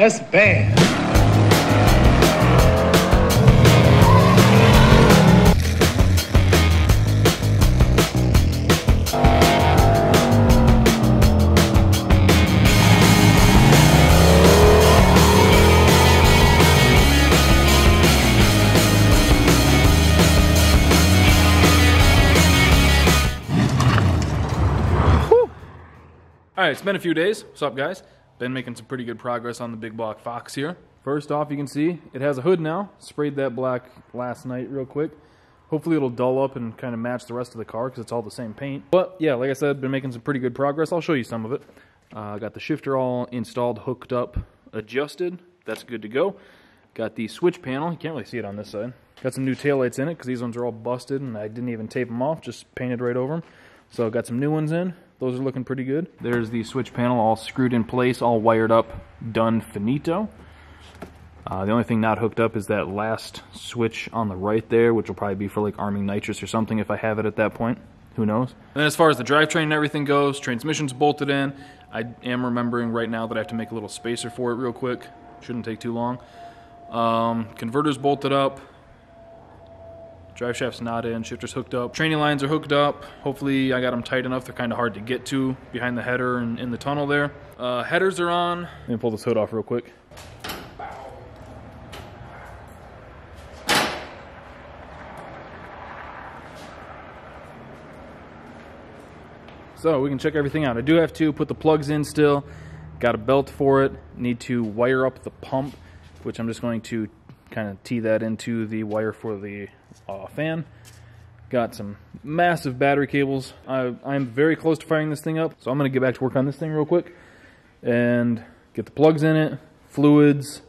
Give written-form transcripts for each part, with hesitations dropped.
That's bad. Alright, it's been a few days. What's up, guys? Been making some pretty good progress on the big block Fox here. First off, you can see it has a hood now. Sprayed that black last night real quick. Hopefully it'll dull up and kind of match the rest of the car because it's all the same paint. But yeah, like I said, been making some pretty good progress. I'll show you some of it. Got the shifter all installed, hooked up, adjusted. That's good to go. Got the switch panel. You can't really see it on this side. Got some new taillights in it because these ones are all busted and I didn't even tape them off, just painted right over them. So got some new ones in. Those are looking pretty good. There's the switch panel all screwed in place, all wired up, done finito. The only thing not hooked up is that last switch on the right there, which will probably be for like arming nitrous or something if I have it at that point. Who knows? And then as far as the drivetrain and everything goes, transmission's bolted in. I am remembering right now that I have to make a little spacer for it real quick. Shouldn't take too long. Converter's bolted up. Drive shaft's not in, shifter's hooked up. Training lines are hooked up. Hopefully I got them tight enough. They're kind of hard to get to behind the header and in the tunnel there. Headers are on. Let me pull this hood off real quick. So we can check everything out. I do have to put the plugs in still. Got a belt for it. Need to wire up the pump, which I'm just going to kind of tee that into the wire for the fan. Got some massive battery cables. I'm very close to firing this thing up, so I'm going to get back to work on this thing real quick and get the plugs in it, fluids.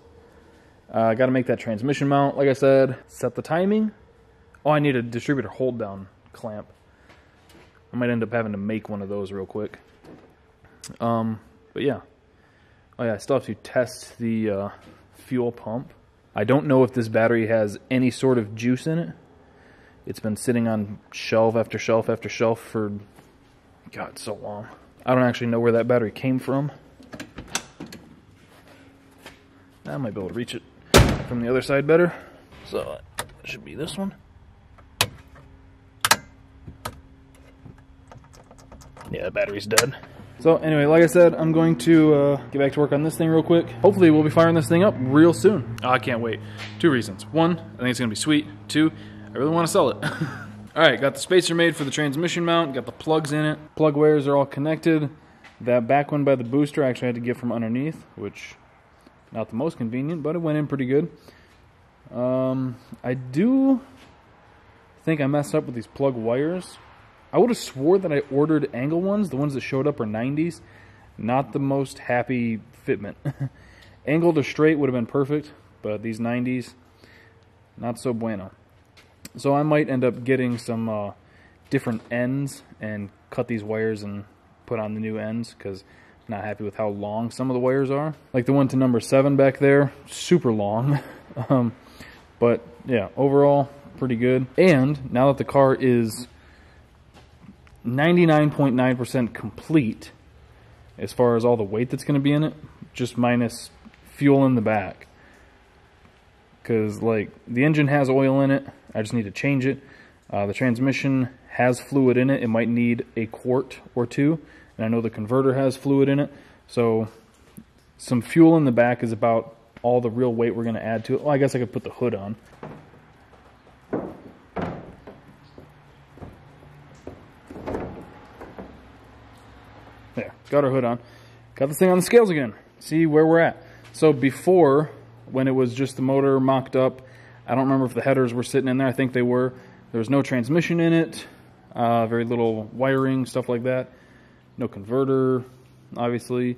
Got to make that transmission mount, like I said. Set the timing. Oh, I need a distributor hold down clamp. I might end up having to make one of those real quick. But yeah. Oh yeah, I still have to test the fuel pump. I don't know if this battery has any sort of juice in it. It's been sitting on shelf after shelf after shelf for, God, so long. I don't actually know where that battery came from. I might be able to reach it from the other side better. So, it should be this one. Yeah, the battery's dead. So anyway, like I said, I'm going to get back to work on this thing real quick. Hopefully we'll be firing this thing up real soon. Oh, I can't wait. Two reasons. One, I think it's going to be sweet. Two, I really want to sell it. Alright, got the spacer made for the transmission mount. Got the plugs in it. Plug wires are all connected. That back one by the booster I actually had to get from underneath, which not the most convenient, but it went in pretty good. I do think I messed up with these plug wires. I would have swore that I ordered angle ones. The ones that showed up are 90s. Not the most happy fitment. Angled or straight would have been perfect, but these 90s, not so bueno. So I might end up getting some different ends and cut these wires and put on the new ends because I'm not happy with how long some of the wires are. Like the one to number 7 back there, super long. But yeah, overall, pretty good. And now that the car is 99.9% complete as far as all the weight that's going to be in it, just minus fuel in the back, because like the engine has oil in it, I just need to change it. The transmission has fluid in it. It might need a quart or two, and I know the converter has fluid in it, so some fuel in the back is about all the real weight we're going to add to it. Well, I guess I could put the hood on. There, got our hood on. Got this thing on the scales again. See where we're at. So before, when it was just the motor mocked up, I don't remember if the headers were sitting in there. I think they were. There was no transmission in it. Very little wiring, stuff like that. No converter, obviously.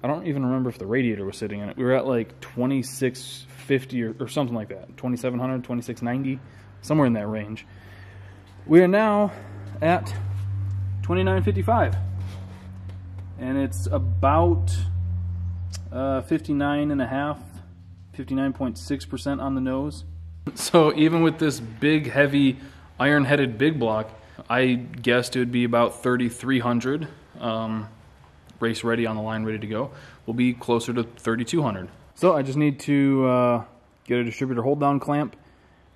I don't even remember if the radiator was sitting in it. We were at like 2650 or something like that. 2700, 2690, somewhere in that range. We are now at 2955. And it's about 59.6% on the nose. So even with this big, heavy, iron-headed big block, I guessed it would be about 3,300. race ready on the line, ready to go, will be closer to 3,200. So I just need to get a distributor hold down clamp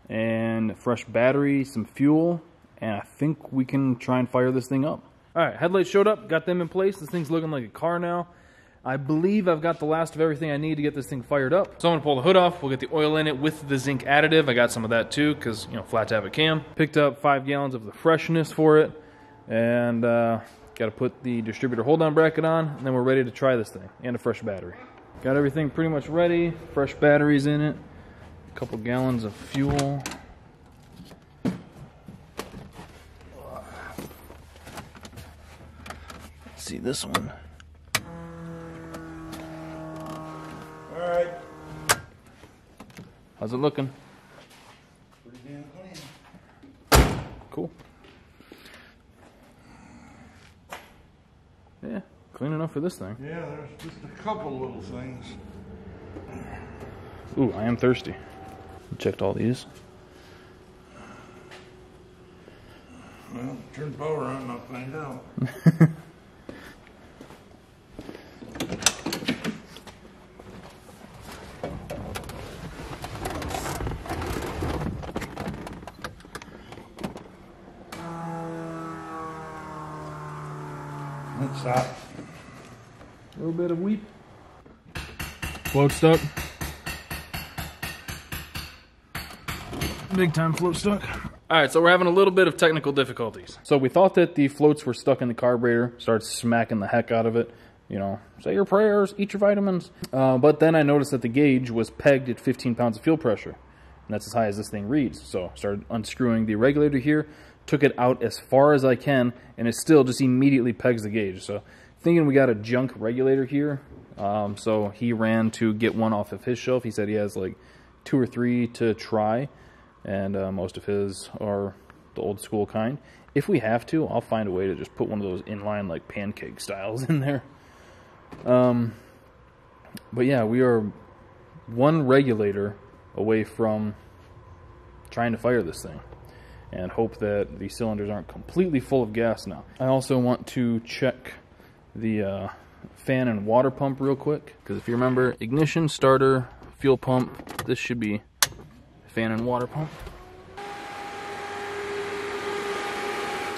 and fresh battery, some fuel, and I think we can try and fire this thing up. All right, headlights showed up, got them in place. This thing's looking like a car now. I believe I've got the last of everything I need to get this thing fired up. So I'm gonna pull the hood off. We'll get the oil in it with the zinc additive. I got some of that too, because, you know, flat to have a cam. Picked up 5 gallons of the freshness for it, and got to put the distributor hold down bracket on, and then we're ready to try this thing, and a fresh battery. Got everything pretty much ready, fresh batteries in it, a couple gallons of fuel. Let's see this one. Alright. How's it looking? Pretty damn clean. Cool. Yeah, clean enough for this thing. Yeah, there's just a couple little things. Ooh, I am thirsty. Checked all these. Well, turn the power on and I'll find out. That's hot. A little bit of weep. Float stuck. Big time float stuck. Alright, so we're having a little bit of technical difficulties. So we thought that the floats were stuck in the carburetor, started smacking the heck out of it. You know, say your prayers, eat your vitamins. But then I noticed that the gauge was pegged at 15 pounds of fuel pressure. And that's as high as this thing reads. So started unscrewing the regulator here, took it out as far as I can, and it still just immediately pegs the gauge. So thinking we got a junk regulator here. So he ran to get one off of his shelf. He said he has like 2 or 3 to try, and most of his are the old school kind. If we have to, I'll find a way to just put one of those inline like pancake styles in there. But yeah, we are one regulator away from trying to fire this thing and hope that the cylinders aren't completely full of gas now. I also want to check the fan and water pump real quick, because if you remember, ignition, starter, fuel pump, this should be fan and water pump.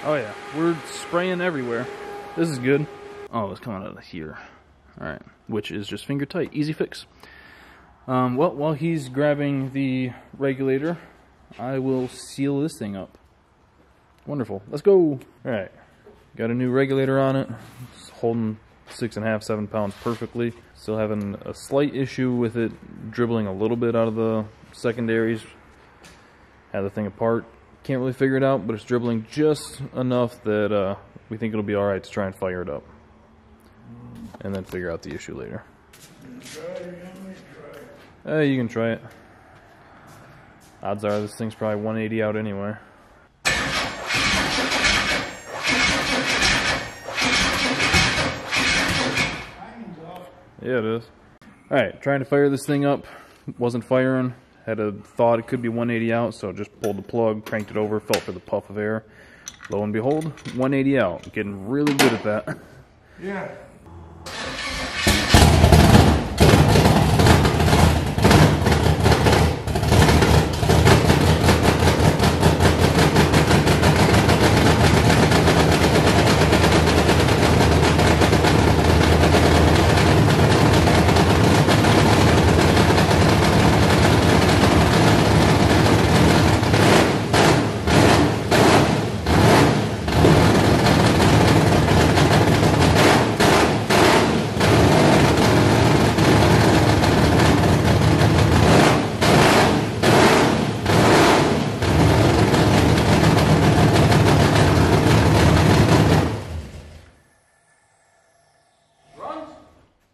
Oh yeah, we're spraying everywhere. This is good. Oh, it's coming out of here. Alright, which is just finger tight, easy fix. Well, while he's grabbing the regulator, I will seal this thing up. Wonderful, let's go. Alright, got a new regulator on it. It's holding 6.5, 7 pounds perfectly. Still having a slight issue with it dribbling a little bit out of the secondaries. Had the thing apart. Can't really figure it out, but it's dribbling just enough that we think it'll be alright to try and fire it up. And then figure out the issue later. You can try it. Odds are this thing's probably 180 out anyway. Yeah, it is. Alright, trying to fire this thing up. Wasn't firing. Had a thought it could be 180 out, so just pulled the plug, cranked it over, felt for the puff of air. Lo and behold, 180 out. Getting really good at that. Yeah.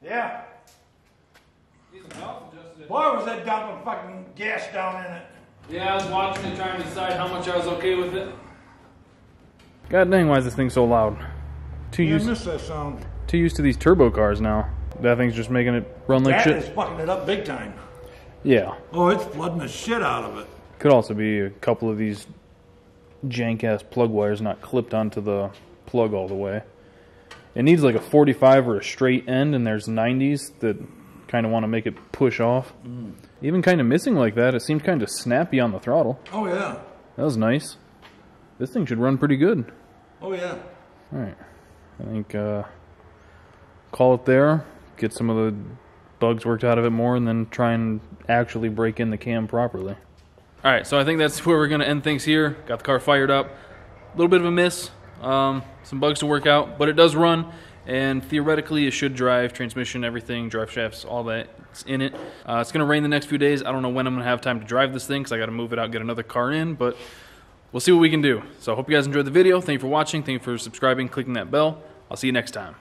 Yeah. Boy, was that dumping fucking gas down in it. Yeah, I was watching it, trying to decide how much I was okay with it. God dang, why is this thing so loud? I miss that sound. Too used to these turbo cars now. That thing's just making it run like shit. That is fucking it up big time. Yeah. Oh, it's flooding the shit out of it. Could also be a couple of these jank-ass plug wires not clipped onto the plug all the way. It needs like a 45 or a straight end, and there's 90s that kind of want to make it push off. Even kind of missing like that, it seemed kind of snappy on the throttle. Oh, yeah. That was nice. This thing should run pretty good. Oh, yeah. Alright. I think, call it there. Get some of the bugs worked out of it more, and then try and actually break in the cam properly. Alright, so I think that's where we're going to end things here. Got the car fired up. A little bit of a miss. Some bugs to work out, but it does run. And theoretically, it should drive, transmission, everything, drive shafts, all that's in it. It's going to rain the next few days. I don't know when I'm going to have time to drive this thing because I got to move it out, get another car in, but we'll see what we can do. So I hope you guys enjoyed the video. Thank you for watching. Thank you for subscribing, clicking that bell. I'll see you next time.